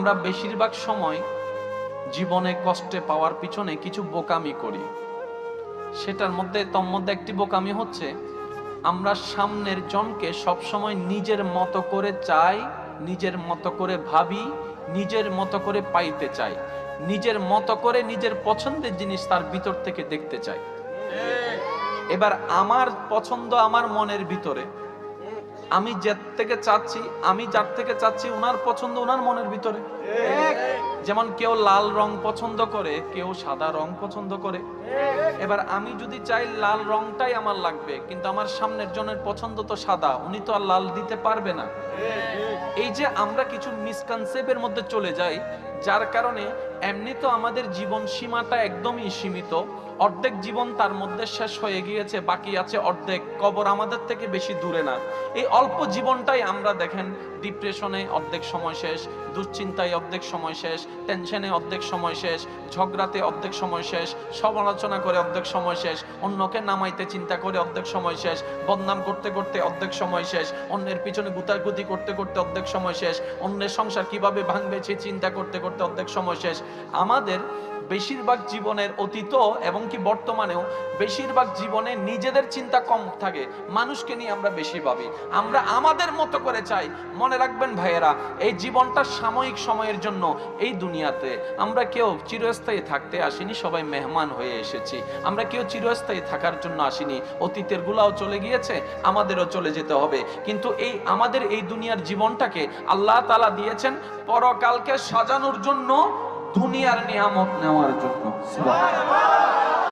আমরা বেশিরভাগ সময় জীবনে কষ্টে পাওয়ার পিছনে কিছু বোকামি করি। সেটার মধ্যে একটি বোকামি হচ্ছে আমরা সামনের জনকে সবসময় নিজের মতো করে চাই, নিজের মতো করে ভাবি, নিজের মতো করে পাইতে চাই, নিজের মতো করে নিজের পছন্দের জিনিস তার ভিতর থেকে দেখতে চাই। এবার আমার পছন্দ আমার মনের ভিতরে, আমি যার থেকে চাচ্ছি ওনার পছন্দ ওনার মনের ভিতরে। যেমন কেউ লাল রং পছন্দ করে, কেউ সাদা রং পছন্দ করে। এবার আমি যদি চাই লাল রংটাই আমার লাগবে, কিন্তু আমার সামনের জনের পছন্দ তো সাদা, উনি তো আর লাল দিতে পারবে না। এই যে আমরা কিছু মিসকনসেপ্টের মধ্যে চলে যাই, যার কারণে এমনি তো আমাদের জীবন সীমাটা একদমই সীমিত, অর্ধেক জীবন তার মধ্যে শেষ হয়ে গিয়েছে, বাকি আছে অর্ধেক। কবর আমাদের থেকে বেশি দূরে না। এই অল্প জীবনটাই আমরা দেখেন ডিপ্রেশনে অর্ধেক সময় শেষ, দুশ্চিন্তায় অর্ধেক সময় শেষ, টেনশনে অর্ধেক সময় শেষ, ঝগড়াতে অর্ধেক সময় শেষ, সমালোচনা করে অর্ধেক সময় শেষ, অন্যকে নামাইতে চিন্তা করে অর্ধেক সময় শেষ, বদনাম করতে করতে অর্ধেক সময় শেষ, অন্যের পিছনে গুতাগুতি করতে করতে অর্ধেক সময় শেষ, অন্যের সংসার কিভাবে ভাঙবে সে চিন্তা করতে করতে অর্ধেক সময় শেষ। আমাদের বেশিরভাগ জীবনের অতীত এবং কি বর্তমানেও বেশিরভাগ জীবনে নিজেদের চিন্তা কম থাকে, মানুষকে নিয়ে আমরা বেশি ভাবি, আমরা আমাদের মতো করে চাই। মনে রাখবেন ভাইয়েরা, এই জীবনটা সাময়িক সময়ের জন্য। এই দুনিয়াতে আমরা কেউ চিরস্থায়ী থাকতে আসিনি, সবাই মেহমান হয়ে এসেছি। আমরা কেউ চিরস্থায়ী থাকার জন্য আসিনি। অতীতের গুলাও চলে গিয়েছে, আমাদেরও চলে যেতে হবে। কিন্তু আমাদের এই দুনিয়ার জীবনটাকে আল্লাহ তাআলা দিয়েছেন পরকালকে সাজানোর জন্য, দুনিয়ার নিয়ামত নেওয়ার জন্য। সুবহানাল্লাহ।